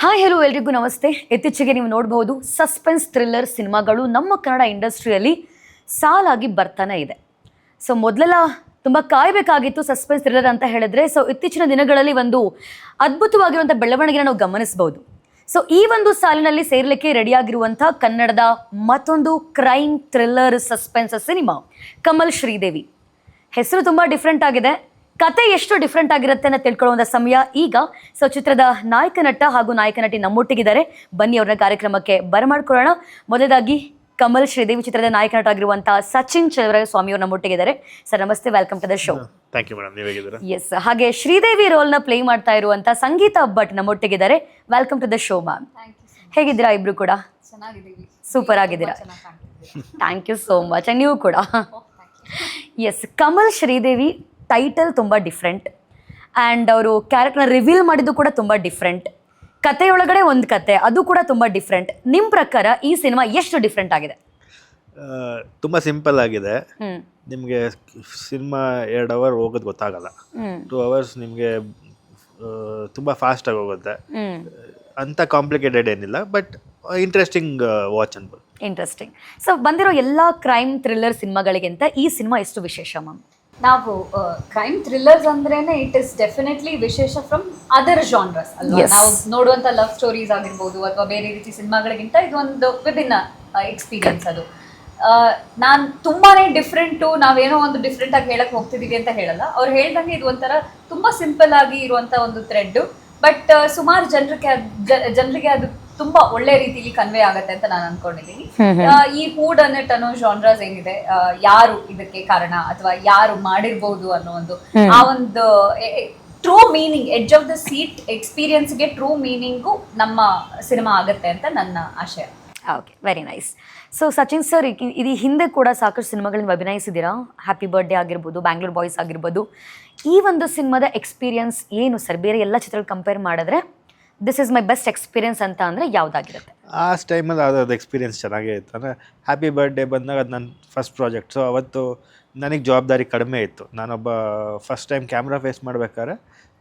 Hi hello ಎಲ್ರಿಗೂ ನಮಸ್ತೆ. ಇತ್ತೀಚೆಗೆ ನೀವು ನೋಡಬಹುದು ಸಸ್ಪೆನ್ಸ್ ಥ್ರಿಲ್ಲರ್ ಸಿನಿಮಾಗಳು ನಮ್ಮ ಕನ್ನಡ ಇಂಡಸ್ಟ್ರಿಯಲ್ಲಿ ಸಾಲಾಗಿ ಬರ್ತಾನೆ ಇದೆ. ಸೊ ಮೊದಲೆಲ್ಲ ತುಂಬ ಕಾಯಬೇಕಾಗಿತ್ತು ಸಸ್ಪೆನ್ಸ್ ಥ್ರಿಲ್ಲರ್ ಅಂತ ಹೇಳಿದ್ರೆ. ಸೊ ಇತ್ತೀಚಿನ ದಿನಗಳಲ್ಲಿ ಒಂದು ಅದ್ಭುತವಾಗಿರುವಂಥ ಬೆಳವಣಿಗೆನ ನಾವು ಗಮನಿಸಬಹುದು. ಸೊ ಈ ಒಂದು ಸಾಲಿನಲ್ಲಿ ಸೇರ್ಲಿಕ್ಕೆ ರೆಡಿಯಾಗಿರುವಂಥ ಕನ್ನಡದ ಮತ್ತೊಂದು crime thriller suspense cinema Kamal Sridevi. ಹೆಸರು ತುಂಬ ಡಿಫ್ರೆಂಟ್ ಆಗಿದೆ, ಕತೆ ಎಷ್ಟು ಡಿಫ್ರೆಂಟ್ ಆಗಿರುತ್ತೆ ಅಂತ ತಿಳ್ಕೊಳ್ಳುವಂಥ ಸಮಯ ಈಗ. ಸೊ ಚಿತ್ರದ ನಾಯಕ ನಟ ಹಾಗೂ ನಾಯಕ ನಟಿ ನಮ್ಮೊಟ್ಟಿಗಿದ್ದಾರೆ. ಬನ್ನಿ ಅವ್ರನ್ನ ಕಾರ್ಯಕ್ರಮಕ್ಕೆ ಬರಮಾಡ್ಕೊಳ್ಳೋಣ. ಮೊದಲಾಗಿ ಕಮಲ್ ಶ್ರೀದೇವಿ ಚಿತ್ರದ ನಾಯಕ ನಟ ಆಗಿರುವಂತಹ ಸಚಿನ್ ಸ್ವಾಮಿ ಅವರು ನಮ್ಮೊಟ್ಟಿಗಿದ್ದಾರೆ. ಸರ್ ನಮಸ್ತೆ, welcome to the show. Thank you madam, ನೀವು ಹೇಗಿದ್ದೀರಾ? ಎಸ್, ಹಾಗೆ ಶ್ರೀದೇವಿ ರೋಲ್ನ ಪ್ಲೇ ಮಾಡ್ತಾ ಇರುವಂತಹ ಸಂಗೀತ ಭಟ್ ನಮ್ಮೊಟ್ಟಿಗಿದ್ದಾರೆ. Welcome to the show ma'am. ಹೇಗಿದ್ದೀರಾ ಇಬ್ರು ಕೂಡ? ಸೂಪರ್ ಆಗಿದ್ದೀರಾ, ಥ್ಯಾಂಕ್ ಯು ಸೋ ಮಚ್. ನೀವು ಕೂಡ. ಎಸ್, ಕಮಲ್ ಶ್ರೀದೇವಿ ಟೈಟಲ್ ತುಂಬ ಡಿಫ್ರೆಂಟ್ ಆ್ಯಂಡ್ ಅವರು ಕ್ಯಾರೆಕ್ಟರ್ನ ರಿವೀಲ್ ಮಾಡಿದ್ದು ಕೂಡ ತುಂಬ ಡಿಫ್ರೆಂಟ್. ಕಥೆಯೊಳಗಡೆ ಒಂದು ಕತೆ, ಅದು ಕೂಡ ತುಂಬ ಡಿಫ್ರೆಂಟ್. ನಿಮ್ಮ ಪ್ರಕಾರ ಈ ಸಿನಿಮಾ ಎಷ್ಟು ಡಿಫ್ರೆಂಟ್ ಆಗಿದೆ? ತುಂಬ ಸಿಂಪಲ್ ಆಗಿದೆ. ನಿಮಗೆ ಸಿನಿಮಾ 2 ಅವರ್ ಹೋಗೋದು ಗೊತ್ತಾಗಲ್ಲ. 2 ಅವರ್ಸ್ ನಿಮಗೆ ತುಂಬ ಫಾಸ್ಟಾಗಿ ಹೋಗುತ್ತೆ. ಅಂಥ ಕಾಂಪ್ಲಿಕೇಟೆಡ್ ಏನಿಲ್ಲ, ಬಟ್ ಇಂಟ್ರೆಸ್ಟಿಂಗ್ ವಾಚ್ ಅನ್ಬೋದು. ಇಂಟ್ರೆಸ್ಟಿಂಗ್. ಸೊ ಬಂದಿರೋ ಎಲ್ಲ ಕ್ರೈಮ್ ಥ್ರಿಲ್ಲರ್ ಸಿನಿಮಾಗಳಿಗಿಂತ ಈ ಸಿನಿಮಾ ಎಷ್ಟು ವಿಶೇಷ ಮ್ಯಾಮ್? ನಾವು ಕ್ರೈಮ್ ಥ್ರಿಲ್ಲರ್ಸ್ ಅಂದ್ರೇನೆ ಇಟ್ ಇಸ್ ಡೆಫಿನೆಟ್ಲಿ ವಿಶೇಷ ಫ್ರಮ್ ಅದರ್ ಜಾನ್ರಸ್ ಅಲ್ವಾ. ನಾವು ನೋಡುವಂತ ಲವ್ ಸ್ಟೋರೀಸ್ ಆಗಿರ್ಬೋದು ಅಥವಾ ಬೇರೆ ರೀತಿ ಸಿನಿಮಾಗಳಿಗಿಂತ ಇದು ಒಂದು ವಿಭಿನ್ನ ಎಕ್ಸ್ಪೀರಿಯನ್ಸ್. ಅದು ನಾನು ತುಂಬಾನೇ ಡಿಫ್ರೆಂಟು, ನಾವೇನೋ ಒಂದು ಡಿಫ್ರೆಂಟ್ ಆಗಿ ಹೇಳಕ್ ಹೋಗ್ತಿದೀವಿ ಅಂತ ಹೇಳಲ್ಲ. ಅವ್ರು ಹೇಳ್ದಂಗೆ ಇದು ಒಂಥರ ತುಂಬಾ ಸಿಂಪಲ್ ಆಗಿ ಇರುವಂತ ಒಂದು ಥ್ರೆಡ್, ಬಟ್ ಸುಮಾರು ಜನರಿಗೆ ಅದು ತುಂಬಾ ಒಳ್ಳೆ ರೀತಿಲಿ ಕನ್ವೆ ಆಗತ್ತೆ ಅಂತ ನಾನು ಅನ್ಕೊಂಡಿದ್ದೀನಿ. ಈ ಹೂಡ್ ಅನ್ನಟ್ ಅನ್ನೋ ಜಾನ್ರಾಸ್ ಏನಿದೆ, ಯಾರು ಇದಕ್ಕೆ ಕಾರಣ ಅಥವಾ ಯಾರು ಮಾಡಿರ್ಬೋದು ಅನ್ನೋ ಆ ಒಂದು true meaning, edge of the seat ಎಕ್ಸ್ಪೀರಿಯನ್ಸ್ಗೆ ಟ್ರೂ ಮೀನಿಂಗು ನಮ್ಮ ಸಿನಿಮಾ ಆಗತ್ತೆ ಅಂತ ನನ್ನ ಆಶಯ. Okay, very nice. So Sachin sir, ಇದು ಹಿಂದೆ ಕೂಡ ಸಾಕಷ್ಟು ಸಿನಿಮಾಗಳನ್ನ ಅಭಿನಯಿಸಿದ್ದೀರಾ. ಹ್ಯಾಪಿ ಬರ್ಡೇ ಆಗಿರ್ಬೋದು, ಬ್ಯಾಂಗ್ಳೂರ್ ಬಾಯ್ಸ್ ಆಗಿರ್ಬೋದು. ಈ ಒಂದು ಸಿನಿಮಾದ ಎಕ್ಸ್ಪೀರಿಯನ್ಸ್ ಏನು ಸರ್? ಬೇರೆ ಎಲ್ಲ ಚಿತ್ರಗಳು ಕಂಪೇರ್ ಮಾಡಿದ್ರೆ this is my best experience ಅಂತ ಅಂದರೆ ಯಾವುದಾಗಿರುತ್ತೆ? ಆ ಟೈಮಲ್ಲಿ ಅದು ಎಕ್ಸ್ಪೀರಿಯನ್ಸ್ ಚೆನ್ನಾಗೇ ಇತ್ತು. ಅಂದರೆ ಹ್ಯಾಪಿ ಬರ್ಡೇ ಬಂದಾಗ ಅದು ನನ್ನ ಫಸ್ಟ್ ಪ್ರಾಜೆಕ್ಟ್. ಸೊ ಅವತ್ತು ನನಗೆ ಜವಾಬ್ದಾರಿ ಕಡಿಮೆ ಇತ್ತು. ನಾನೊಬ್ಬ ಫಸ್ಟ್ ಟೈಮ್ ಕ್ಯಾಮ್ರಾ ಫೇಸ್ ಮಾಡಬೇಕಾದ್ರೆ,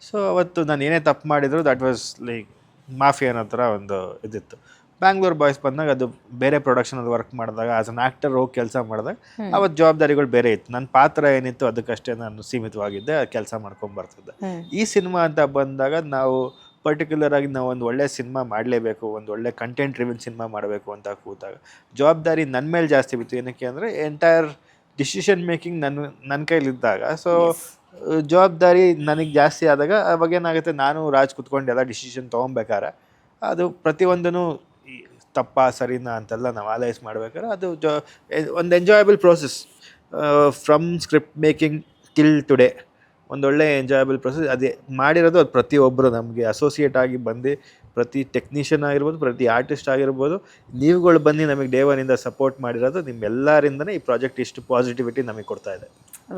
ಸೊ ಅವತ್ತು ನಾನು ಏನೇ ತಪ್ಪು ಮಾಡಿದ್ರು ದಟ್ ವಾಸ್ ಲೈಕ್ ಮಾಫಿಯಾ ಅನ್ನೋ ಥರ ಒಂದು ಇದಿತ್ತು. ಬ್ಯಾಂಗ್ಳೂರ್ ಬಾಯ್ಸ್ ಬಂದಾಗ ಅದು ಬೇರೆ ಪ್ರೊಡಕ್ಷನಲ್ಲಿ ವರ್ಕ್ ಮಾಡಿದಾಗ ಆಸ್ ಅನ್ ಆ್ಯಕ್ಟರ್ ಹೋಗಿ ಕೆಲಸ ಮಾಡಿದಾಗ ಅವತ್ತು ಜವಾಬ್ದಾರಿಗಳು ಬೇರೆ ಇತ್ತು. ನನ್ನ ಪಾತ್ರ ಏನಿತ್ತು ಅದಕ್ಕಷ್ಟೇ ನಾನು ಸೀಮಿತವಾಗಿದ್ದೆ, ಕೆಲಸ ಮಾಡ್ಕೊಂಬರ್ತಿದ್ದೆ. ಈ ಸಿನಿಮಾ ಅಂತ ಬಂದಾಗ ನಾವು ಪರ್ಟಿಕ್ಯುಲರ್ ಆಗಿ ನಾವು ಒಂದು ಒಳ್ಳೆ ಸಿನಿಮಾ ಮಾಡಲೇಬೇಕು, ಒಂದು ಒಳ್ಳೆ ಕಂಟೆಂಟ್ ರಿವೀನ್ ಸಿನಿಮಾ ಮಾಡಬೇಕು ಅಂತ ಕೂತಾಗ ಜವಾಬ್ದಾರಿ ನನ್ನ ಮೇಲೆ ಜಾಸ್ತಿ ಬಿತ್ತು. ಏನಕ್ಕೆ ಅಂದರೆ ಎಂಟೈರ್ ಡಿಸಿಷನ್ ಮೇಕಿಂಗ್ ನನ್ನ ಕೈಲಿದ್ದಾಗ, ಸೊ ಜವಾಬ್ದಾರಿ ನನಗೆ ಜಾಸ್ತಿ ಆದಾಗ ಅವಾಗ ಏನಾಗುತ್ತೆ, ನಾನು ರಾಜ್ ಕುತ್ಕೊಂಡು ಎಲ್ಲ ಡಿಸಿಷನ್ ತೊಗೊಬೇಕಾರೆ ಅದು ಪ್ರತಿಯೊಂದೂ ತಪ್ಪ ಸರಿನಾ ಅಂತೆಲ್ಲ ನಾವು ಅನಲೈಸ್ ಮಾಡ್ಬೇಕಾದ್ರೆ ಅದು ಒಂದು enjoyable process from script making till today. ಒಂದೊಳ್ಳೆ ಎಂಜಾಯಬಲ್ ಪ್ರೊಸೆಸ್ ಅದೇ ಮಾಡಿರೋದು. ಅದು ಪ್ರತಿಯೊಬ್ಬರು ನಮಗೆ ಅಸೋಸಿಯೇಟ್ ಆಗಿ ಬಂದು, ಪ್ರತಿ ಟೆಕ್ನಿಷಿಯನ್ ಆಗಿರ್ಬೋದು, ಪ್ರತಿ ಆರ್ಟಿಸ್ಟ್ ಆಗಿರ್ಬೋದು, ನೀವುಗಳು ಬಂದು ನಮಗೆ ಡೇ ಒನ್ನಿಂದ ಸಪೋರ್ಟ್ ಮಾಡಿರೋದು ನಿಮ್ಮೆಲ್ಲರಿಂದನೇ ಈ ಪ್ರಾಜೆಕ್ಟ್ ಇಷ್ಟು ಪಾಸಿಟಿವಿಟಿ ನಮಗೆ ಕೊಡ್ತಾ ಇದೆ.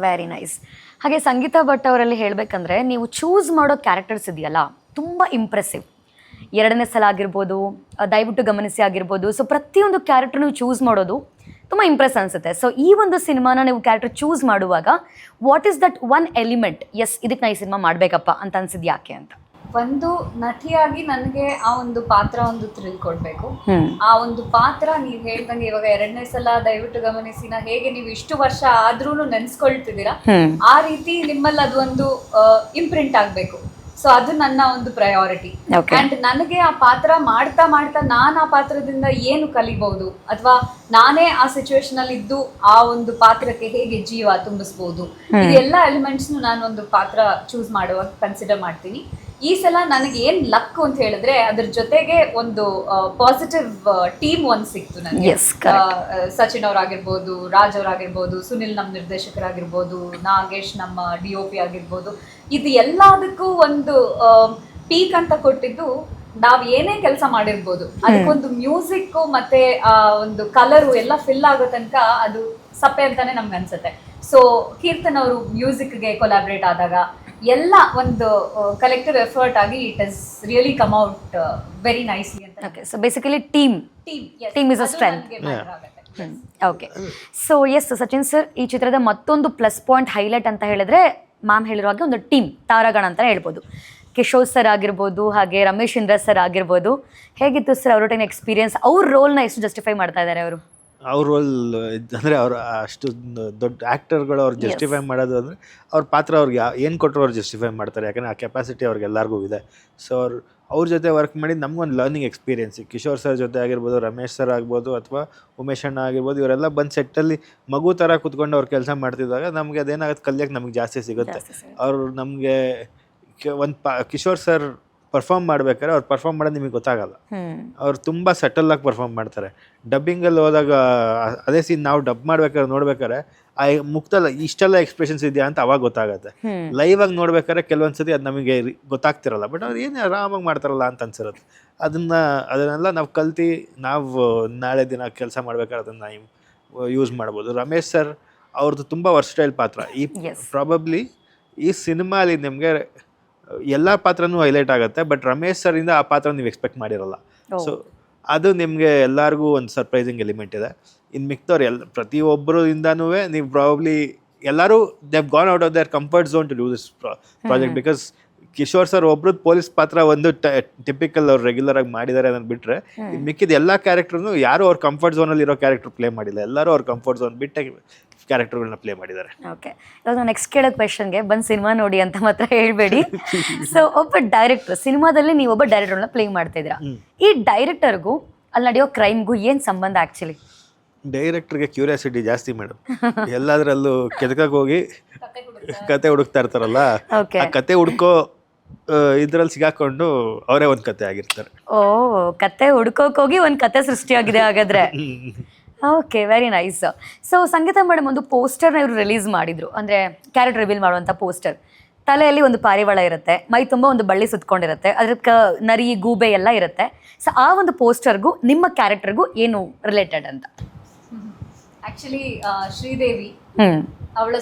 Very nice. ಹಾಗೆ ಸಂಗೀತ ಭಟ್ ಅವರಲ್ಲಿ ಹೇಳಬೇಕಂದ್ರೆ, ನೀವು ಚೂಸ್ ಮಾಡೋ ಕ್ಯಾರೆಕ್ಟರ್ಸ್ ಇದೆಯಲ್ಲ ತುಂಬ ಇಂಪ್ರೆಸಿವ್. 2ನೇ ಸಲ ಆಗಿರ್ಬೋದು, ದಯವಿಟ್ಟು ಗಮನಿಸಿ ಆಗಿರ್ಬೋದು. ಸೊ ಪ್ರತಿಯೊಂದು ಕ್ಯಾರೆಕ್ಟರ್ ನೀವು ಚೂಸ್ ಮಾಡೋದು ತುಂಬ ಇಂಪ್ರೆಸ್ ಅನಿಸುತ್ತೆ. ಸೊ ಈ ಒಂದು ಸಿನಿಮಾನ ನೀವು ಕ್ಯಾರೆಕ್ಟರ್ ಚೂಸ್ ಮಾಡುವಾಗ what is that one element, yes ಇದಕ್ಕೆ ನಾ ಈ ಸಿನಿಮಾ ಮಾಡಬೇಕಪ್ಪ ಅಂತ ಅನ್ಸಿದ್ದು ಯಾಕೆ ಅಂತ? ಒಂದು ನಟಿಯಾಗಿ ನನಗೆ ಆ ಒಂದು ಪಾತ್ರ ಒಂದು ಥ್ರಿಲ್ ಕೊಡಬೇಕು. ಆ ಒಂದು ಪಾತ್ರ ನೀವು ಹೇಳ್ದಂಗೆ ಇವಾಗ 2ನೇ ಸಲ ದಯವಿಟ್ಟು ಗಮನಿಸಿನ ಹೇಗೆ ನೀವು ಇಷ್ಟು ವರ್ಷ ಆದ್ರೂ ನೆನ್ಸ್ಕೊಳ್ತಿದ್ದೀರಾ, ಆ ರೀತಿ ನಿಮ್ಮಲ್ಲಿ ಅದು ಒಂದು ಇಂಪ್ರಿಂಟ್ ಆಗಬೇಕು. ಸೊ ಅದು ನನ್ನ ಒಂದು ಪ್ರಯಾರಿಟಿ. ಅಂಡ್ ನನಗೆ ಆ ಪಾತ್ರ ಮಾಡ್ತಾ ಮಾಡ್ತಾ ನಾನು ಆ ಪಾತ್ರದಿಂದ ಏನು ಕಲಿಬಹುದು ಅಥವಾ ನಾನೇ ಆ ಸಿಚುವೇಶನ್ ಅಲ್ಲಿ ಇದ್ದು ಆ ಒಂದು ಪಾತ್ರಕ್ಕೆ ಹೇಗೆ ಜೀವ ತುಂಬಿಸ್ಬೋದು, ಇದೆಲ್ಲ ಎಲಿಮೆಂಟ್ಸ್ ನಾನು ಒಂದು ಪಾತ್ರ ಚೂಸ್ ಮಾಡುವಾಗ ಕನ್ಸಿಡರ್ ಮಾಡ್ತೀನಿ. ಈ ಸಲ ನನಗೆ ಏನ್ ಲಕ್ ಅಂತ ಹೇಳಿದ್ರೆ ಅದ್ರ ಜೊತೆಗೆ ಒಂದು ಪಾಸಿಟಿವ್ ಟೀಮ್ ಒಂದು ಸಿಕ್ತು ನನಗೆ. ಸಚಿನ್ ಅವರಾಗಿರ್ಬೋದು, ರಾಜ್ ಅವರಾಗಿರ್ಬೋದು, ಸುನಿಲ್ ನಮ್ಮ ನಿರ್ದೇಶಕರಾಗಿರ್ಬೋದು, ನಾಗೇಶ್ ನಮ್ಮ DOP ಆಗಿರ್ಬೋದು, ಇದು ಎಲ್ಲದಕ್ಕೂ ಒಂದು ಪೀಕ್ ಅಂತ ಕೊಟ್ಟಿದ್ದು ನಾವ್ ಏನೇ ಕೆಲಸ ಮಾಡಿರ್ಬೋದು ಅದಕ್ಕೊಂದು ಮ್ಯೂಸಿಕ್ ಮತ್ತೆ ಒಂದು ಕಲರು ಎಲ್ಲ ಫಿಲ್ ಆಗೋ ತನಕ ಅದು ಸಪ್ಪೆ ಅಂತಾನೆ ನಮ್ಗೆ ಅನ್ಸುತ್ತೆ. ಸೊ ಕೀರ್ತನ್ ಅವರು ಮ್ಯೂಸಿಕ್ಗೆ ಕೊಲಾಬ್ರೇಟ್ ಆದಾಗ ಎಲ್ಲ ಒಂದು ಕಲೆಕ್ಟಿವ್ ಎಫರ್ಟ್ ಆಗಿ it is really come out very nicely ಅಂತ. Okay, so basically team is a strength. Okay, so yes Sachin sir, ಈ ಚಿತ್ರದ ಮತ್ತೊಂದು ಪ್ಲಸ್ ಪಾಯಿಂಟ್ ಹೈಲೈಟ್ ಅಂತ ಹೇಳಿದ್ರೆ ಮ್ಯಾಮ್ ಹೇಳಿರೋ ಹಾಗೆ ಒಂದು ಟೀಮ್, ತಾರಾಗಣ ಅಂತ ಹೇಳ್ಬೋದು. ಕಿಶೋರ್ ಸರ್ ಆಗಿರ್ಬೋದು, ಹಾಗೆ ರಮೇಶ್ ಇಂದ್ರ ಸರ್ ಆಗಿರ್ಬೋದು. ಹೇಗಿತ್ತು ಸರ್ ಅವರೊಟ್ಟಿನ ಎಕ್ಸ್ಪೀರಿಯನ್ಸ್? ಅವ್ರ ರೋಲ್ನ ಎಷ್ಟು ಜಸ್ಟಿಫೈ ಮಾಡ್ತಾ ಇದ್ದಾರೆ ಅವರು? ಅವ್ರ ರೋಲ್ ಅಂದರೆ ಅವ್ರು ಅಷ್ಟು ದೊಡ್ಡ ಆ್ಯಕ್ಟರ್ಗಳು ಅವ್ರು ಜಸ್ಟಿಫೈ ಮಾಡೋದು ಅಂದರೆ ಅವ್ರ ಪಾತ್ರ ಅವ್ರಿಗೆ ಏನು ಕೊಟ್ಟರು ಅವ್ರು ಜಸ್ಟಿಫೈ ಮಾಡ್ತಾರೆ. ಯಾಕಂದರೆ ಆ ಕೆಪಾಸಿಟಿ ಅವ್ರಿಗೆಲ್ಲರಿಗೂ ಇದೆ. ಸೊ ಅವ್ರ ಜೊತೆ ವರ್ಕ್ ಮಾಡಿ ನಮಗೊಂದು ಲರ್ನಿಂಗ್ ಎಕ್ಸ್ಪೀರಿಯೆನ್ಸ್. ಕಿಶೋರ್ ಸರ್ ಜೊತೆ ಆಗಿರ್ಬೋದು, ರಮೇಶ್ ಸರ್ ಆಗ್ಬೋದು, ಅಥವಾ ಉಮೇಶ್ ಅಣ್ಣ ಆಗಿರ್ಬೋದು, ಇವರೆಲ್ಲ ಬಂದು ಸೆಟ್ಟಲ್ಲಿ ಮಗು ಥರ ಕೂತ್ಕೊಂಡು ಅವ್ರು ಕೆಲಸ ಮಾಡ್ತಿದ್ದಾಗ ನಮಗೆ ಅದೇನಾಗುತ್ತೆ, ಕಲಿಯೋಕ್ಕೆ ನಮಗೆ ಜಾಸ್ತಿ ಸಿಗುತ್ತೆ. ಅವರು ನಮಗೆ ಕಿಶೋರ್ ಸರ್ ಪರ್ಫಾರ್ಮ್ ಮಾಡ್ಬೇಕಾದ್ರೆ ಅವ್ರು ಪರ್ಫಾರ್ಮ್ ಮಾಡೋದು ನಿಮಗೆ ಗೊತ್ತಾಗಲ್ಲ. ಅವ್ರು ತುಂಬ ಸಟಲಾಗಿ ಪರ್ಫಾರ್ಮ್ ಮಾಡ್ತಾರೆ. ಡಬ್ಬಿಂಗಲ್ಲಿ ಹೋದಾಗ ಅದೇ ಸೀನ್ ನಾವು ಡಬ್ ಮಾಡ್ಬೇಕಾದ್ರೆ ನೋಡ್ಬೇಕಾದ್ರೆ ಆ ಮುಕ್ತಲ್ಲ ಇಷ್ಟೆಲ್ಲ ಎಕ್ಸ್ಪ್ರೆಷನ್ಸ್ ಇದೆಯಾ ಅಂತ ಅವಾಗ ಗೊತ್ತಾಗುತ್ತೆ. ಲೈವ್ ಆಗಿ ನೋಡ್ಬೇಕಾದ್ರೆ ಕೆಲವೊಂದ್ಸತಿ ಅದು ನಮಗೆ ಗೊತ್ತಾಗ್ತಿರಲ್ಲ. ಬಟ್ ಅವ್ರು ಏನು ಆರಾಮಾಗಿ ಮಾಡ್ತಾರಲ್ಲ ಅಂತ ಅನ್ಸಿರುತ್ತೆ. ಅದನ್ನೆಲ್ಲ ನಾವು ಕಲ್ತು ನಾವು ನಾಳೆ ದಿನ ಕೆಲಸ ಮಾಡ್ಬೇಕಾದ್ರೆ ಅದನ್ನು ಯೂಸ್ ಮಾಡ್ಬೋದು. ರಮೇಶ್ ಸರ್ ಅವ್ರದ್ದು ತುಂಬ ವರ್ಸ್ಟೈಲ್ ಪಾತ್ರ. ಪ್ರಾಬಬ್ಲಿ ಈ ಸಿನಿಮಾಲಿ ನಿಮಗೆ ಎಲ್ಲ ಪಾತ್ರನೂ ಹೈಲೈಟ್ ಆಗುತ್ತೆ, ಬಟ್ ರಮೇಶ್ ಸರಿಂದ ಆ ಪಾತ್ರ ನೀವು ಎಕ್ಸ್ಪೆಕ್ಟ್ ಮಾಡಿರಲ್ಲ. ಸೊ ಅದು ನಿಮಗೆ ಎಲ್ಲರಿಗೂ ಒಂದು ಸರ್ಪ್ರೈಸಿಂಗ್ ಎಲಿಮೆಂಟ್ ಇದೆ. ಇನ್ನು ಮಿಕ್ತವ್ರು ಪ್ರತಿಯೊಬ್ಬರಿಂದನೂ ನೀವು ಪ್ರಾಬಬ್ಲಿ ಎಲ್ಲರೂ they have gone out of their comfort zone to do this project. Because Kishore sir ಒಬ್ರದ್ದು ಪೊಲೀಸ್ ಪಾತ್ರ ಒಂದು ಟಿಪಿಕಲ್ ಅವ್ರು ರೆಗ್ಯುಲರ್ ಆಗಿ ಮಾಡಿದ್ದಾರೆ ಅನ್ನೋದು ಬಿಟ್ಟರೆ, ಮಿಕ್ಕಿದ ಎಲ್ಲ ಕ್ಯಾರೆಕ್ಟರ್ನು ಯಾರು ಅವ್ರ ಕಂಫರ್ಟ್ ಝೋನಲ್ಲಿ ಇರೋ ಕ್ಯಾರೆಕ್ಟರ್ ಪ್ಲೇ ಮಾಡಿಲ್ಲ. ಎಲ್ಲರೂ ಅವ್ರ ಕಂಫರ್ಟ್ ಝೋನ್ ಬಿಟ್ಟೆ ಕ್ಯಾರೆಕ್ಟರ್ಗಳನ್ನ ಪ್ಲೇ ಮಾಡಿದ್ದಾರೆ. ಓಕೆ, ಇವಾಗ ನಾನು ನೆಕ್ಸ್ಟ್ ಕೇಳೋ ಕ್ವೆಶನ್ಗೆ ಬಂದು ಸಿನಿಮಾ ನೋಡಿ ಅಂತ ಮಾತ್ರ ಹೇಳಬೇಡಿ. ಸೊ ಒಬ್ಬ ಡೈರೆಕ್ಟರ್, ಸಿನಿಮಾದಲ್ಲಿ ನೀವು ಒಬ್ಬ ಡೈರೆಕ್ಟರ್ನ ಪ್ಲೇ ಮಾಡ್ತಾ ಇದ್ದೀರಾ. ಈ ಡೈರೆಕ್ಟರ್ಗೂ ಅಲ್ಲಿ ನಡೆಯೋ ಕ್ರೈಮ್ಗೂ ಏನು ಸಂಬಂಧ ಆ್ಯಕ್ಚುಲಿ? ಡೈರೆಕ್ಟರ್ಗೆ ಕ್ಯೂರಿಯಾಸಿಟಿ ಜಾಸ್ತಿ ಮೇಡಮ್. ಎಲ್ಲದರಲ್ಲೂ ಕೆದಕಾಗಿ ಹೋಗಿ ಕತೆ ಹುಡುಕ್ತಾ ಇರ್ತಾರಲ್ಲ, ಆ ಕತೆ ಹುಡ್ಕೋ ಇದ್ರಲ್ಲಿ ಸಿಗಾಕೊಂಡು ಅವರೇ ಒಂದು ಕತೆ ಆಗಿರ್ತಾರೆ. ಓ, ಕತೆ ಹುಡ್ಕೋಕ್ ಹೋಗಿ ಒಂದು ಕತೆ ಸೃಷ್ಟಿಯಾಗಿದೆ ಹಾಗಾದ್ರೆ. Okay, very nice. So Sangeetha madam ಒಂದು ಪೋಸ್ಟರ್ನ ಇವರು ರಿಲೀಸ್ ಮಾಡಿದ್ರು, ಅಂದರೆ ಕ್ಯಾರೆಕ್ಟರ್ ರಿವೀಲ್ ಮಾಡುವಂಥ ಪೋಸ್ಟರ್. ತಲೆಯಲ್ಲಿ ಒಂದು ಪಾರಿವಾಳ ಇರುತ್ತೆ, ಮೈ ತುಂಬ ಒಂದು ಬಳ್ಳಿ ಸುತ್ಕೊಂಡಿರುತ್ತೆ, ಅದಕ್ಕೆ ನರಿ ಗೂಬೆ ಎಲ್ಲ ಇರುತ್ತೆ. ಸೊ ಆ ಒಂದು ಪೋಸ್ಟರ್ಗೂ ನಿಮ್ಮ ಕ್ಯಾರೆಕ್ಟರ್ಗೂ ಏನು ರಿಲೇಟೆಡ್ ಅಂತ? ಆಕ್ಚುಲಿ ಶ್ರೀದೇವಿ ಅವಳ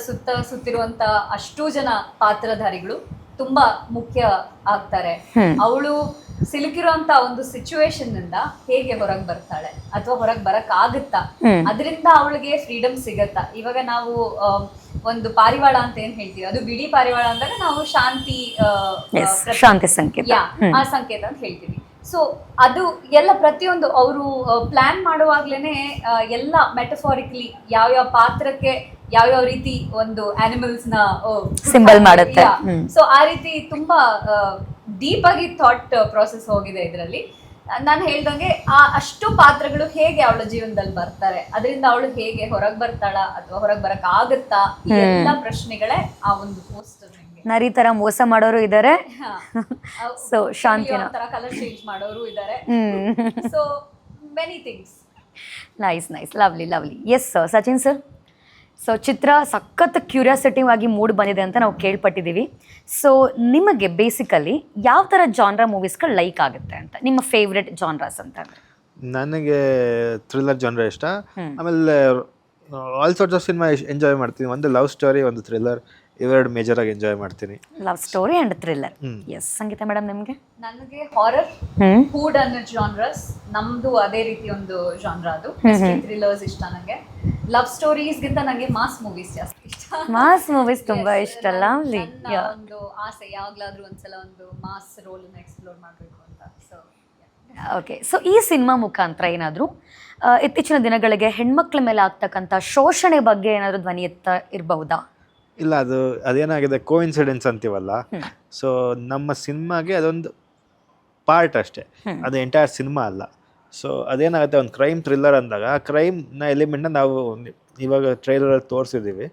ಸುತ್ತಿರುವಂತ ಅಷ್ಟೂ ಜನ ಪಾತ್ರಧಾರಿಗಳು ತುಂಬಾ ಮುಖ್ಯ ಆಗ್ತಾರೆ. ಅವಳು ಸಿಲುಕಿರುವಂತ ಒಂದು ಸಿಚುವೇಶನ್ ನಿಂದ ಹೇಗೆ ಹೊರಗೆ ಬರ್ತಾಳೆ ಅಥವಾ ಹೊರಗೆ ಬರಕ್ ಆಗುತ್ತಾ, ಅದರಿಂದ ಅವಳಿಗೆ ಫ್ರೀಡಮ್ ಸಿಗತ್ತಾ? ಇವಾಗ ನಾವು ಒಂದು ಪಾರಿವಾಳ ಅಂತ ಏನ್ ಹೇಳ್ತೀವಿ, ಅದು ಬಿಳಿ ಪಾರಿವಾಳ ಅಂದಾಗ ನಾವು ಶಾಂತಿ ಸಂಕೇತ, ಆ ಸಂಕೇತ ಅಂತ ಹೇಳ್ತೀವಿ. ಸೊ ಅದು ಎಲ್ಲ ಪ್ರತಿಯೊಂದು ಅವರು ಪ್ಲಾನ್ ಮಾಡುವಾಗ್ಲೇನೆ ಎಲ್ಲ ಮೆಟಫಾರಿಕಲಿ ಯಾವ್ಯಾವ ಪಾತ್ರಕ್ಕೆ ಯಾವ್ಯಾವ ರೀತಿ ಒಂದು ಆನಿಮಲ್ಸ್ ನ ಸಿಂಬಲ್ ಮಾಡುತ್ತೆ. ಸೊ ಆ ರೀತಿ ತುಂಬಾ ಡೀಪ್ ಆಗಿ ಥಾಟ್ ಪ್ರಾಸೆಸ್ ಹೋಗಿದೆ ಇದರಲ್ಲಿ. ನಾನು ಹೇಳ್ದಂಗೆ ಆ ಅಷ್ಟು ಪಾತ್ರಗಳು ಹೇಗೆ ಅವಳ ಜೀವನದಲ್ಲಿ ಬರ್ತಾರೆ, ಅದರಿಂದ ಅವಳು ಹೇಗೆ ಹೊರಗೆ ಬರ್ತಾಳ ಅಥವಾ ಹೊರಗೆ ಬರಕ್ ಆಗುತ್ತಾ, ಈ ಎಲ್ಲ ಪ್ರಶ್ನೆಗಳೇ ಆ ಒಂದು ಪೋಸ್ಟರ್. ನರಿ ತರ ಮೋಸ ಮಾಡೋರು ಇದ್ದಾರೆ, ಸೊ ಶಾಂತಿನ ಕಲರ್ ಚೇಂಜ್ ಮಾಡೋರು ಇದ್ದಾರೆ. So many things. Nice nice, lovely lovely. Yes Sachin sir, so ಚಿತ್ರ ಸಖತ್ ಕ್ಯೂರಿಯಾಸಿಟಿ ಆಗಿ ಮೂಡ್ ಬಂದಿದೆ ಅಂತ ನಾವು ಕೇಳ್ಪಟ್ಟಿದ್ದೀವಿ. ಸೊ ನಿಮಗೆ ಬೇಸಿಕಲಿ ಯಾವ ಥರ ಜಾನ್ರಾ ಮೂವೀಸ್ಗಳು ಲೈಕ್ ಆಗುತ್ತೆ ಅಂತ, ನಿಮ್ಮ ಫೇವ್ರೆಟ್ ಜಾನ್ರಾಸ್ ಅಂತ? ನನಗೆ ಥ್ರಿಲ್ಲರ್ ಜಾನ್ರಾ ಇಷ್ಟ. ಆಮೇಲೆ all sorts of cinema enjoy ಮಾಡ್ತೀನಿ. ಒಂದು ಲವ್ ಸ್ಟೋರಿ, ಒಂದು ಥ್ರಿಲ್ಲರ್, ಇವೆರಡು ಮೇಜರ್ ಆಗಿ ಎಂಜಾಯ್ ಮಾಡ್ತೀನಿ. Love story and thriller. Yes Sangeetha madam, ನಿಮಗೆ? ನನಗೆ ಹಾರರ್, ಫುಡ್ ಅನ್ನೋ ಜಾನ್ರಸ್, ನಮ್ದು ಅದೇ ರೀತಿ ಒಂದು ಜಾನ್ರಾ. ಅದು ಥ್ರಿಲ್ಲರ್ಸ್ ಇಷ್ಟ ನನಗೆ. ಲವ್ ಸ್ಟೋರೀಸ್ ಗಿಂತ ನನಗೆ ಮಾಸ್ ಮೂವೀಸ್ ಜಾಸ್ತಿ ಇಷ್ಟ. ಮಾಸ್ ಮೂವೀಸ್ ತುಂಬಾ ಇಷ್ಟ ಅಲ್ಲ? ಒಂದು ಆಸೆ ಯಾವಾಗ್ಲಾದ್ರೂ ಒಂದ್ಸಲ ಒಂದು ಮಾಸ್ ರೋಲ್ ಎಕ್ಸ್ಪ್ಲೋರ್ ಮಾಡಬೇಕು ಅಂತ. ಸೊ ಓಕೆ, ಸೊ ಈ ಸಿನಿಮಾ ಮುಖಾಂತರ ಏನಾದರೂ ಇತ್ತೀಚಿನ ದಿನಗಳಿಗೆ ಹೆಣ್ಮಕ್ಳ ಮೇಲೆ ಆಗ್ತಕ್ಕಂಥ ಶೋಷಣೆ ಬಗ್ಗೆ ಏನಾದರೂ ಧ್ವನಿ ಎತ್ತ ಇರಬಹುದಾ? ಇಲ್ಲ, ಅದೇನಾಗಿದೆ, ಕೋಇನ್ಸಿಡೆನ್ಸ್ ಅಂತೀವಲ್ಲ. ಸೊ ನಮ್ಮ ಸಿನಿಮಾಗೆ ಅದೊಂದು ಪಾರ್ಟ್ ಅಷ್ಟೇ, ಅದು ಎಂಟೈರ್ ಸಿನಿಮಾ ಅಲ್ಲ. ಸೊ ಅದೇನಾಗುತ್ತೆ, ಒಂದು ಕ್ರೈಮ್ ಥ್ರಿಲ್ಲರ್ ಅಂದಾಗ ಆ ಕ್ರೈಮ್ನ ಎಲಿಮೆಂಟ್ನ ನಾವು ಇವಾಗ ಟ್ರೈಲರಲ್ಲಿ ತೋರಿಸಿದ್ದೀವಿ.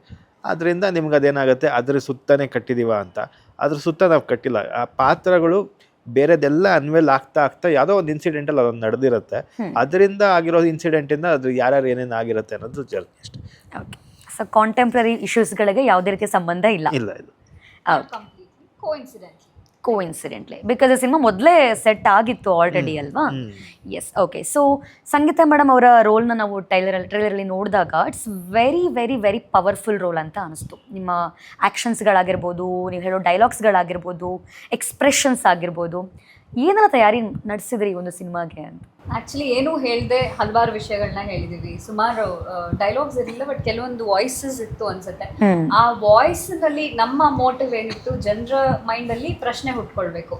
ಅದರಿಂದ ನಿಮ್ಗೆ ಅದೇನಾಗುತ್ತೆ, ಅದ್ರ ಸುತ್ತನೇ ಕಟ್ಟಿದ್ದೀವ ಅಂತ. ಅದ್ರ ಸುತ್ತ ನಾವು ಕಟ್ಟಿಲ್ಲ. ಆ ಪಾತ್ರಗಳು ಬೇರೆದೆಲ್ಲ ಅನ್ವೇಲ್ ಆಗ್ತಾ ಯಾವುದೋ ಒಂದು ಇನ್ಸಿಡೆಂಟಲ್ಲಿ ಅದೊಂದು ನಡೆದಿರುತ್ತೆ. ಅದರಿಂದ ಆಗಿರೋ ಇನ್ಸಿಡೆಂಟಿಂದ ಅದು ಯಾರ್ಯಾರು ಏನೇನು ಆಗಿರುತ್ತೆ ಅನ್ನೋದು ಜರ್ನಿ ಅಷ್ಟೇ. ಓಕೆ, ಸೊ ಕಾಂಟೆಂಪ್ರರಿ ಇಶ್ಯೂಸ್ಗಳಿಗೆ ಯಾವುದೇ ರೀತಿಯ ಸಂಬಂಧ ಇಲ್ಲ? ಇಲ್ಲ, ಕೋಇನ್ಸಿಡೆಂಟ್ಲಿ, ಬಿಕಾಸ್ ಆ ಸಿನಿಮಾ ಮೊದಲೇ ಸೆಟ್ ಆಗಿತ್ತು ಆಲ್ರೆಡಿ ಅಲ್ವಾ? Yes. Okay, so Sangeetha madam ಅವರ ರೋಲ್ನ ನಾವು ಟ್ರೈಲರಲ್ಲಿ ನೋಡಿದಾಗ it's very very very powerful role ಅಂತ ಅನಿಸ್ತು. ನಿಮ್ಮ ಆ್ಯಕ್ಷನ್ಸ್ಗಳಾಗಿರ್ಬೋದು, ನೀವು ಹೇಳೋ ಡೈಲಾಗ್ಸ್ಗಳಾಗಿರ್ಬೋದು, ಎಕ್ಸ್ಪ್ರೆಷನ್ಸ್ ಆಗಿರ್ಬೋದು, ಏನೆಲ್ಲ ತಯಾರಿ ನಡೆಸಿದ್ರಿ ಈ ಒಂದು ಸಿನಿಮಾಗೆ ಅಂತ? ಆಕ್ಚುಲಿ ಏನು ಹೇಳ್ದೆ ಹಲವಾರು ವಿಷಯಗಳನ್ನ ಹೇಳಿದೀವಿ, ಸುಮಾರು ಡೈಲಾಗ್ಸ್ ಇರಲಿಲ್ಲ ಬಟ್ ಕೆಲವೊಂದು ವಾಯ್ಸಸ್ ಇತ್ತು ಅನ್ಸುತ್ತೆ. ಆ ವಾಯ್ಸ್ ನಲ್ಲಿ ನಮ್ಮ ಮೋಟಿವ್ ಏನಿತ್ತು, ಜನರ ಮೈಂಡ್ ಅಲ್ಲಿ ಪ್ರಶ್ನೆ ಹುಟ್ಕೊಳ್ಬೇಕು,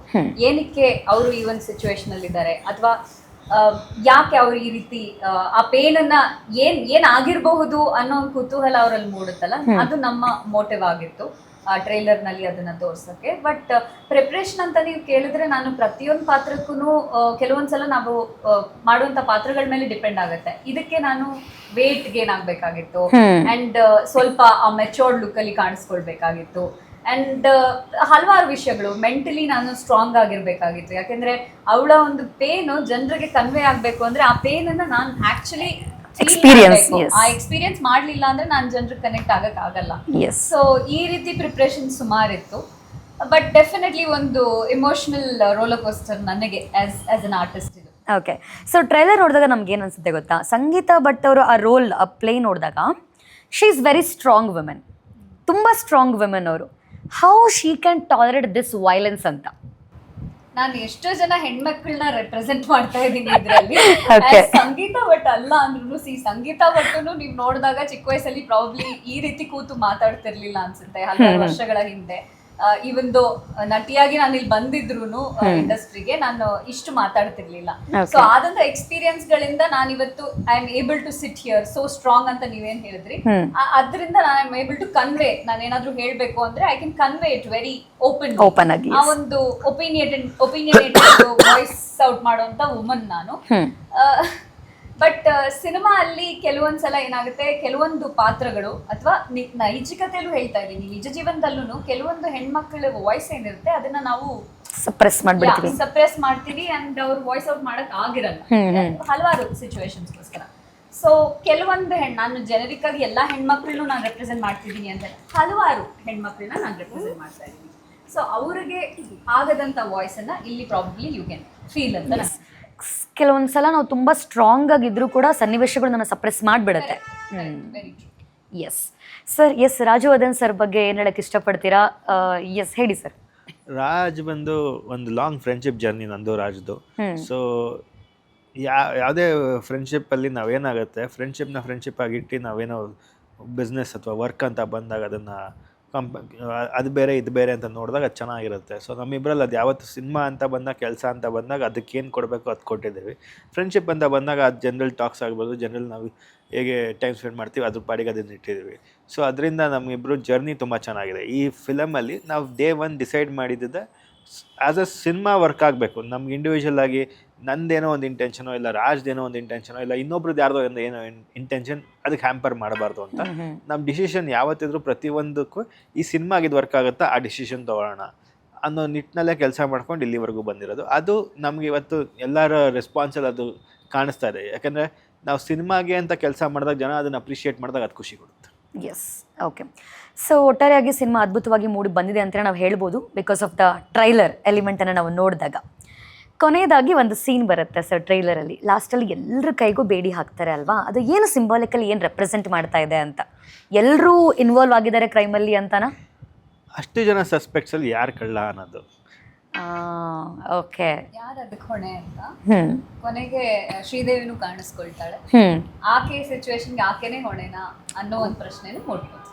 ಏನಕ್ಕೆ ಅವರು ಈ ಒಂದು ಸಿಚುವೇಶನ್ ಅಲ್ಲಿ ಇದ್ದಾರೆ, ಅಥವಾ ಯಾಕೆ ಅವ್ರು ಈ ರೀತಿ ಆ ಪೇನನ್ನ ಏನ್ ಆಗಿರಬಹುದು ಅನ್ನೋ ಒಂದು ಕುತೂಹಲ ಅವರಲ್ಲಿ ಮೂಡುತ್ತಲ್ಲ, ಅದು ನಮ್ಮ ಮೋಟಿವ್ ಆಗಿತ್ತು ಆ ಟ್ರೈಲರ್ ನಲ್ಲಿ ಅದನ್ನ ತೋರ್ಸಕ್ಕೆ. ಬಟ್ ಪ್ರಿಪ್ರೇಷನ್ ಅಂತ ನೀವು ಕೇಳಿದ್ರೆ, ನಾನು ಪ್ರತಿಯೊಂದು ಪಾತ್ರಕ್ಕೂ ಕೆಲವೊಂದ್ಸಲ ನಾವು ಮಾಡುವಂತ ಪಾತ್ರಗಳ ಮೇಲೆ ಡಿಪೆಂಡ್ ಆಗುತ್ತೆ. ಇದಕ್ಕೆ ನಾನು ವೇಟ್ ಗೇನ್ ಆಗ್ಬೇಕಾಗಿತ್ತು ಅಂಡ್ ಸ್ವಲ್ಪ ಆ ಮೆಚೋರ್ಡ್ ಲುಕ್ ಅಲ್ಲಿ ಕಾಣಿಸ್ಕೊಳ್ಬೇಕಾಗಿತ್ತು ಅಂಡ್ ಹಲವಾರು ವಿಷಯಗಳು. ಮೆಂಟಲಿ ನಾನು ಸ್ಟ್ರಾಂಗ್ ಆಗಿರ್ಬೇಕಾಗಿತ್ತು, ಯಾಕೆಂದ್ರೆ ಅವಳ ಒಂದು ಪೇನು ಜನರಿಗೆ ಕನ್ವೆ ಆಗ್ಬೇಕು ಅಂದ್ರೆ ಆ ಪೇನನ್ನ ನಾನು ಆಕ್ಚುಲಿ ಆ ಎಕ್ಸ್ಪೀರಿಯನ್ಸ್ ಮಾಡ್ಲಿಲ್ಲ ಅಂದ್ರೆ ನಾನು ಜನರಿಗೆ ಕನೆಕ್ಟ್ ಆಗಕ್ ಆಗಲ್ಲ. ಸೊ ಈ ರೀತಿ ಪ್ರಿಪ್ರೇಷನ್ ಸುಮಾರಿತ್ತು. ಬಟ್ ಡೆಫಿನೆಟ್ಲಿ ಒಂದು ಇಮೋಷನಲ್ ರೋಲರ್ ಕೋಸ್ಟರ್ ನನಗೆ ಆಸ್ ಅನ್ ಆರ್ಟಿಸ್ಟ್ ಇದು. ಓಕೆ, ಸೊ ಟ್ರೈಲರ್ ನೋಡಿದಾಗ ನಮ್ಗೆ ಏನು ಅನ್ಸುತ್ತೆ ಗೊತ್ತಾ, ಸಂಗೀತ ಭಟ್ ಅವರು ಆ ರೋಲ್ ಆ ಪ್ಲೇ ನೋಡಿದಾಗ she is very strong women, ತುಂಬ ಸ್ಟ್ರಾಂಗ್ ವುಮೆನ್ ಅವರು. How she can tolerate this violence ಅಂತ. ನಾನು ಎಷ್ಟೋ ಜನ ಹೆಣ್ಮಕ್ಳನ್ನ ರೆಪ್ರೆಸೆಂಟ್ ಮಾಡ್ತಾ ಇದ್ದೀನಿ ಇದರಲ್ಲಿ. ಸಂಗೀತ ಭಟ್ ಅಲ್ಲ ಅಂದ್ರೂ ಸಂಗೀತ ಭಟ್ಟನು ನೀವು ನೋಡಿದಾಗ ಚಿಕ್ಕ ವಯಸ್ಸಲ್ಲಿ ಪ್ರಾಬ್ಲಿ ಈ ರೀತಿ ಕೂತು ಮಾತಾಡ್ತಿರ್ಲಿಲ್ಲ ಅನ್ಸುತ್ತೆ ಹಲವಾರು ವರ್ಷಗಳ ಹಿಂದೆ. ಇವನ್ ದೋ ನಟಿಯಾಗಿ ನಾನು ಇಲ್ಲಿ ಬಂದಿದ್ರು ಇಂಡಸ್ಟ್ರಿಗೆ ನಾನು ಇಷ್ಟು ಮಾತಾಡ್ತಿರ್ಲಿಲ್ಲ. ಸೊ ಆದಂತ ಎಕ್ಸ್ಪೀರಿಯನ್ಸ್ ಗಳಿಂದ ನಾನು ಇವತ್ತು I am able to sit here so strong ಅಂತ ನೀವೇನ್ ಹೇಳಿದ್ರಿ, ಅದರಿಂದ ನಾನು I am able to convey. ನಾನು ಏನಾದ್ರು ಹೇಳ್ಬೇಕು ಅಂದ್ರೆ I can convey it very open ಆಗಿ. ಆ ಒಂದು ಒಪಿನಿಯನೇಟೆಡ್ ವಾಯ್ಸ್ ಔಟ್ ಮಾಡುವಂತ ವುಮನ್ ನಾನು. ಬಟ್ ಸಿನಿಮಾ ಅಲ್ಲಿ ಕೆಲವೊಂದ್ಸಲ ಏನಾಗುತ್ತೆ, ಕೆಲವೊಂದು ಪಾತ್ರಗಳು ಅಥವಾ ನೈಜಿಕತೆಯಲ್ಲೂ ಹೇಳ್ತಾ ಇದ್ದೀನಿ, ನಿಜ ಜೀವನದಲ್ಲೂ ಕೆಲವೊಂದು ಹೆಣ್ಮಕ್ಳ ವಾಯ್ಸ್ ಏನಿರುತ್ತೆ ಅದನ್ನ ನಾವು ಸಪ್ರೆಸ್ ಮಾಡ್ತೀವಿ ಅಂಡ್ ಅವ್ರು ವಾಯ್ಸ್ ಔಟ್ ಮಾಡಕ್ ಆಗಿರಲ್ಲ ಹಲವಾರು ಸಿಚುವೇಶನ್ಸ್ಗೋಸ್ಕರ. ಸೊ ಕೆಲವೊಂದು ನಾನು ಜೆನೆರಿಕ್ ಆಗಿ ಎಲ್ಲಾ ಹೆಣ್ಮಕ್ಳನ್ನು ನಾನು ರೆಪ್ರೆಸೆಂಟ್ ಮಾಡ್ತಿದ್ದೀನಿ ಅಂತ ಹಲವಾರು ಹೆಣ್ಮಕ್ಳನ್ನ ನಾನು ರೆಪ್ರೆಸೆಂಟ್ ಮಾಡ್ತಾ ಇದ್ದೀನಿ. ಸೊ ಅವ್ರಿಗೆ ಆಗದಂತ ವಾಯ್ಸ್ ಅನ್ನ ಇಲ್ಲಿ ಪ್ರಾಬಬ್ಲಿ ಯು ಕ್ಯಾನ್ ಫೀಲ್ ಅಂತ. ಕೆಲವೊಂದ್ಸಲ ನಾವು ತುಂಬ ಸ್ಟ್ರಾಂಗ್ ಆಗಿದ್ರು ಕೂಡ ಸನ್ನಿವೇಶಗಳು ನನ್ನ ಸಪ್ರೆಸ್ ಮಾಡಿಬಿಡುತ್ತೆ. Yes sir, yes Rajavardhan sir ಬಗ್ಗೆ ಏನು ಹೇಳಕ್ಕೆ ಇಷ್ಟಪಡ್ತೀರಾ? ಎಸ್ ಹೇಳಿ ಸರ್. ರಾಜ್ ಬಂದು ಒಂದು ಲಾಂಗ್ ಫ್ರೆಂಡ್ಶಿಪ್ ಜರ್ನಿ ನಂದು ರಾಜ್ದು. ಸೊ ಯಾವುದೇ ಫ್ರೆಂಡ್ಶಿಪ್ಪಲ್ಲಿ ನಾವೇನಾಗುತ್ತೆ, ಫ್ರೆಂಡ್ಶಿಪ್ ಆಗಿಟ್ಟು ನಾವೇನೋ ಬಿಸ್ನೆಸ್ ಅಥವಾ ವರ್ಕ್ ಅಂತ ಬಂದಾಗ ಅದನ್ನು ಅದು ಬೇರೆ ಇದು ಬೇರೆ ಅಂತ ನೋಡಿದಾಗ ಅದು ಚೆನ್ನಾಗಿರುತ್ತೆ. ಸೊ ನಮ್ಮಿಬ್ಬರಲ್ಲಿ ಅದು ಯಾವತ್ತು ಸಿನಿಮಾ ಅಂತ ಬಂದಾಗ, ಕೆಲಸ ಅಂತ ಬಂದಾಗ ಅದಕ್ಕೇನು ಕೊಡಬೇಕು ಅದು ಕೊಟ್ಟಿದ್ದೀವಿ. ಫ್ರೆಂಡ್ಶಿಪ್ ಅಂತ ಬಂದಾಗ ಅದು ಜನರಲ್ ಟಾಕ್ಸ್ ಆಗ್ಬೋದು, ಜನರಲ್ ನಾವು ಹೇಗೆ ಟೈಮ್ ಸ್ಪೆಂಡ್ ಮಾಡ್ತೀವಿ ಅದ್ರ ಪಾಡಿಗೆ ಅದನ್ನು ಇಟ್ಟಿದ್ದೀವಿ. ಸೊ ಅದರಿಂದ ನಮ್ಮಿಬ್ಬರು ಜರ್ನಿ ತುಂಬ ಚೆನ್ನಾಗಿದೆ. ಈ ಫಿಲಮಲ್ಲಿ ನಾವು ಡೇ ಒನ್ ಡಿಸೈಡ್ ಮಾಡಿದ್ದೆ ಆ್ಯಸ್ ಅ ಸಿನಿಮಾ ವರ್ಕ್ ಆಗಬೇಕು. ನಮ್ಗೆ ಇಂಡಿವಿಜುವಲ್ ಆಗಿ ನಂದೇನೋ ಒಂದು ಇಂಟೆನ್ಷನೋ ಇಲ್ಲ ರಾಜ್ದೇನೋ ಒಂದು ಇಂಟೆನ್ಷನೋ ಇಲ್ಲ ಇನ್ನೊಬ್ರದ್ದು ಯಾರ್ದೋ ಒಂದು ಏನೋ ಇಂಟೆನ್ಷನ್ ಅದಕ್ಕೆ ಹ್ಯಾಂಪರ್ ಮಾಡಬಾರ್ದು ಅಂತ ನಮ್ಮ ಡಿಸಿಷನ್ ಯಾವತ್ತಿದ್ರು ಪ್ರತಿಯೊಂದಕ್ಕೂ ಈ ಸಿನಿಮಾಗೆ ಇದು ವರ್ಕ್ ಆಗುತ್ತಾ ಆ ಡಿಸಿಷನ್ ತೊಗೊಳ್ಳೋಣ ಅನ್ನೋ ನಿಟ್ಟಿನಲ್ಲೇ ಕೆಲಸ ಮಾಡ್ಕೊಂಡು ಇಲ್ಲಿವರೆಗೂ ಬಂದಿರೋದು. ಅದು ನಮಗೆ ಇವತ್ತು ಎಲ್ಲರ ರೆಸ್ಪಾನ್ಸಲ್ಲಿ ಅದು ಕಾಣಿಸ್ತಾ ಇದೆ. ಯಾಕಂದರೆ ನಾವು ಸಿನಿಮಾಗೆ ಅಂತ ಕೆಲಸ ಮಾಡಿದಾಗ ಜನ ಅದನ್ನು ಅಪ್ರಿಷಿಯೇಟ್ ಮಾಡಿದಾಗ ಅದು ಖುಷಿ ಕೊಡುತ್ತೆ. Yes, okay. ಸೊ ಒಟ್ಟಾರೆಯಾಗಿ ಸಿನಿಮಾ ಅದ್ಭುತವಾಗಿ ಮೂಡಿ ಬಂದಿದೆ ಅಂತಲೇ ನಾವು ಹೇಳ್ಬೋದು, ಬಿಕಾಸ್ ಆಫ್ ದ ಟ್ರೈಲರ್ ಎಲಿಮೆಂಟನ್ನು ನಾವು ನೋಡಿದಾಗ. ಕೊನೆಯದಾಗಿ ಒಂದು ಸೀನ್ ಬರುತ್ತೆ ಸರ್ ಟ್ರೈಲರಲ್ಲಿ, ಲಾಸ್ಟಲ್ಲಿ ಎಲ್ಲರ ಕೈಗೂ ಬೇಡಿ ಹಾಕ್ತಾರೆ ಅಲ್ವಾ, ಅದು ಏನು ಸಿಂಬಾಲಿಕಲಿ ಏನು ರೆಪ್ರೆಸೆಂಟ್ ಮಾಡ್ತಾ ಇದೆ ಅಂತ? ಎಲ್ಲರೂ ಇನ್ವಾಲ್ವ್ ಆಗಿದ್ದಾರೆ ಕ್ರೈಮಲ್ಲಿ ಅಂತನಾ? ಅಷ್ಟು ಜನ ಸಸ್ಪೆಕ್ಟ್ಸಲ್ಲಿ ಯಾರು ಕಳ್ಳ ಅನ್ನೋದು. ಓಕೆ, ಯಾರು ಅದಕ್ಕೆ ಹೊಣೆ ಅಂತ ಕೊನೆಗೆ ಶ್ರೀದೇವಿನೂ ಕಾಣಿಸ್ಕೊಳ್ತಾಳೆ. ಆಕೆ ಸಿಚುವೇಶನ್ಗೆ ಆಕೆನೇ ಹೊಣೆನಾ ಅನ್ನೋ ಒಂದು ಪ್ರಶ್ನೆನೂ ಮೂಡ್ಬೋದು.